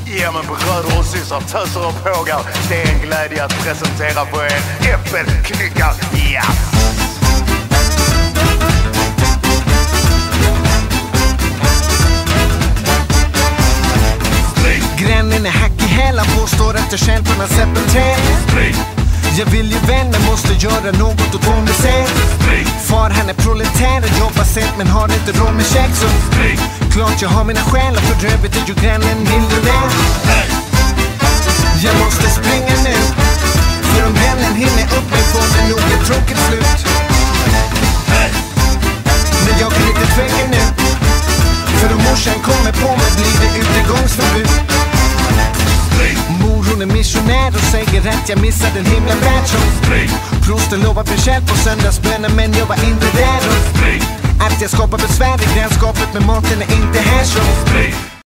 Ja men bröder och systrar, töser och pågar, det är en glädje att presentera för er äppelknyckar, ja! Grannen är hack i hälen, påstår att jag själv kunnat släppa träd. Jag vill ju vänner, måste göra något åt vår misär. Far han är proletär och jobbar sent men har inte råd med käk. Så klart jag har mina själar, för övrigt är ju grannen miljonär. Jag måste springa nu, för om vännen hinner upp mig får det nog ett tråkigt slut. Men jag kan inte tveka nu, för om morsan kommer på mig blir det utegångsförbud. Mor hon är missionär och säger att jag missade en himla världsson. Prosten lovar mig själv på söndagsbönen men jag var inte där. Att jag skapar besvär i grannskapet med maten är inte här så.